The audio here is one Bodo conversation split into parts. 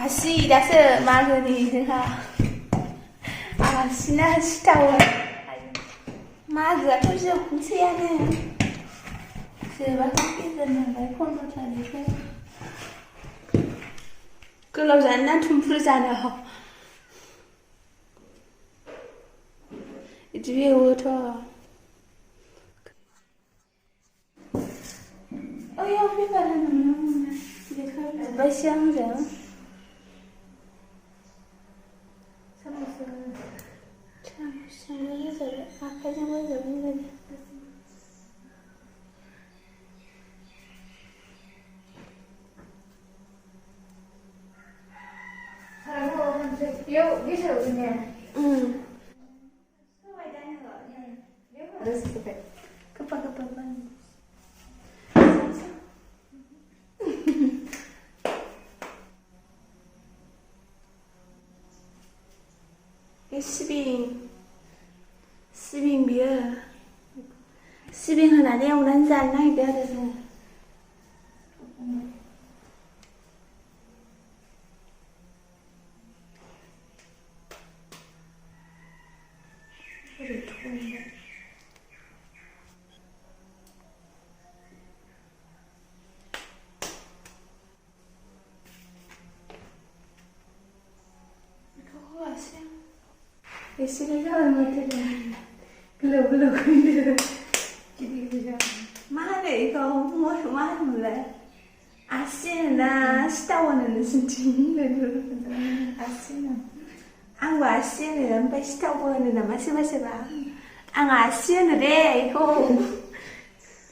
아씨 다스 마그니 제가 아씨나 시타워 마그가 또시 공세야네 제발 끼드는 날 폰도 잘해서 끌어오지 않나 tum풀잖아 이제 왜 오더 야 피바라는 몇 시간이야? 참 생각해서 아까 전에 보니까 yêu biết rồi nè. 급한 cái sibin bia sibin hồi nãy đeo đánh răng này bia được rồi Esine kadar materi. Gelo kuyu. Mana 이거 뭐 말래? 아시나 시타원은 진짜 아시나. 안 아시는 배 시타원은 마시마시바. 안 아시는데 이거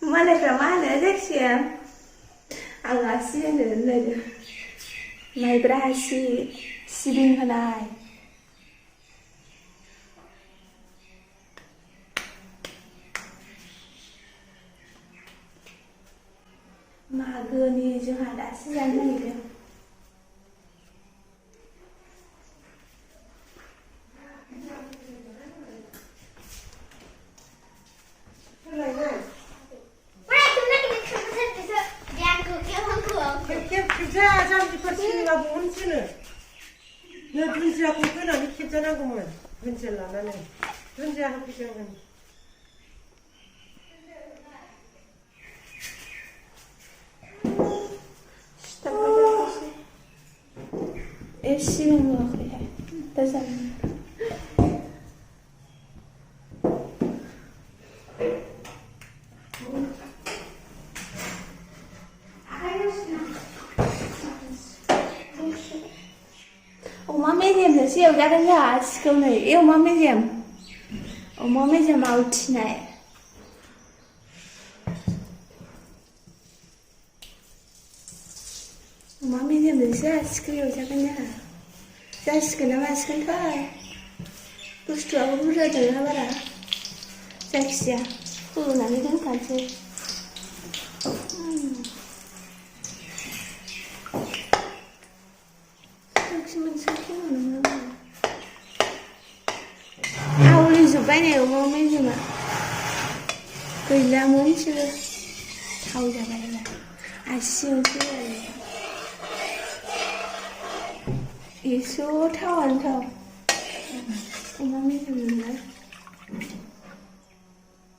말해 렉시야. 안 아시는 내 마이 브라시 시빙 하나이. Mà gưa ni chứ hà đã sinh ra này kìa 캡캡 잠시 퍼치가 뭔지는 너 분지하고 끊어 캡잖아구먼 분지를 안 하네 분지하고 시작은 열심히 먹어야 되잖아. Oma mấy em thì siêu ra cái nhà câu này yêu oma mấy em. Oma mấy em màu này. Mami dia bisa skriw jangan ya. Saya kenapa sekarang? Terus tu aku buat dengan apa? Saya nanti kan kaji. Sakit mana? Awalnya supaya ni umum ni cuma kehilangan sih. Tahu jangan ya. Asyik sih. 이수 타원서 엄마미 좀 있나?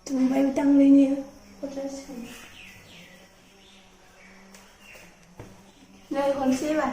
좀 많이 당근이요. 어쩌지? 네, 건시바.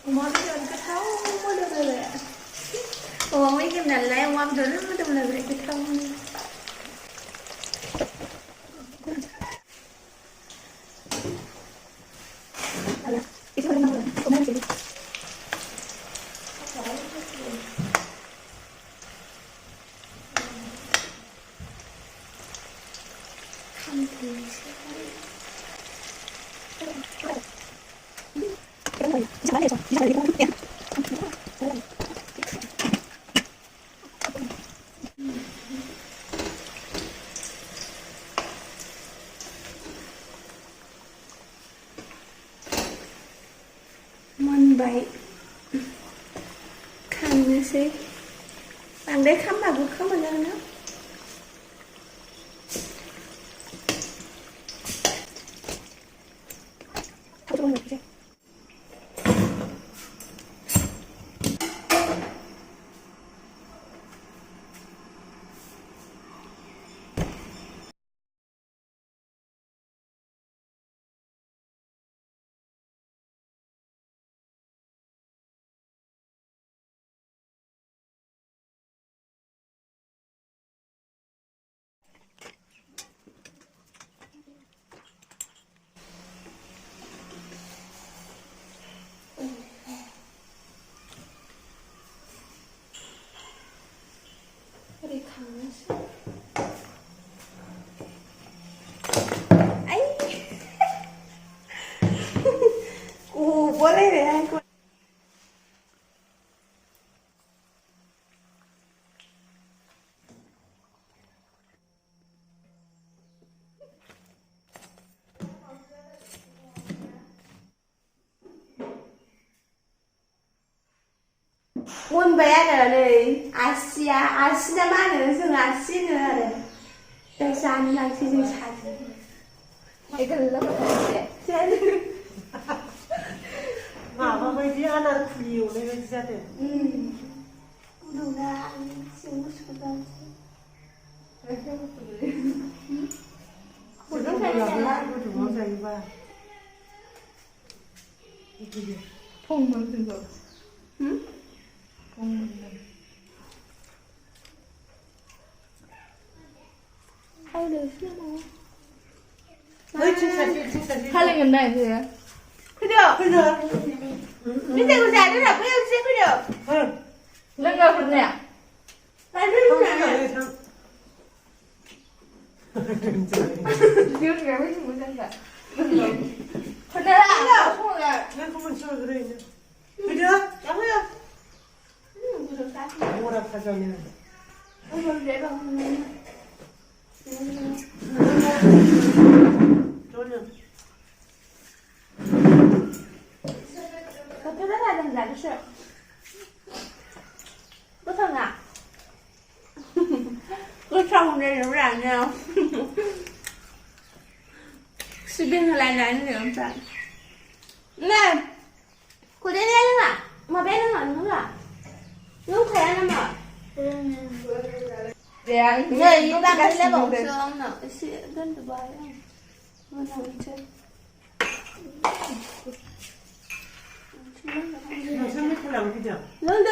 Món cái thau mua được rồi ạ. Mấy cái này là em ăn rồi nó đâm là cái thau. मोनबाय खांनोसै बांद्राय खामबाबो खोमोनो ना 오래 강아지. 아이. 오, 뭐래 하고. मोनबाय आरो नै आसिया आसिना मा होनो जों आसि होनो आरो दा जानो लांसै जों साजों माबा बायदि आनार फुलि एवनाय बायदि जादों गुदुंना सिं गुसु जानोसै गुदुङाव जायोबा 통 먹는 거. 응? 통 먹는 거. 아우 내 싫어 칭찬 하는 건 나야 그래. 그려 그죠? 밑에 그 자리라 배우지 그려 응 내가 그냥 나 배우지 기억이 왜 이렇게 못한다. 그래라. 통을 내 그만 쳐 그래 이제 그죠? 야호야 무슨 싸지 뭐라 하자면 오늘 내가 오늘 저는我觉得他很难吃，不疼啊。我上午这人不然呢，随便他来难人饭。那，我这边了，我别弄了，弄了，弄开了嘛。 내가 네, 이거 갈래 먹어. 나, 시, 넌 봐요. 뭐 나오지? 생맥주랑 그죠? 넌도.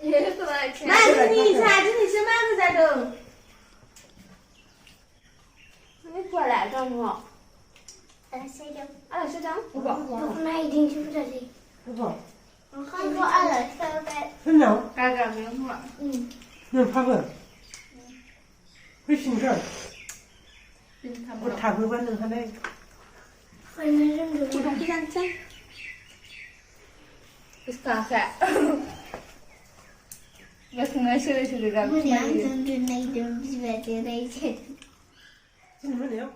마진이 사진이 심하게 자동.你过来干么？谁的？啊，是这样。不搞。我那一定是不是的？ 그거 我看过二了，三百。 설명 가가 명화. 그냥 밥은 훨씬 더 빈탐으로. 다 그거는 하네 反正认得 구독 괜찮죠? 스카페. 무슨 말 소리 소리가 我俩真的那种是在这一切。 지금은요?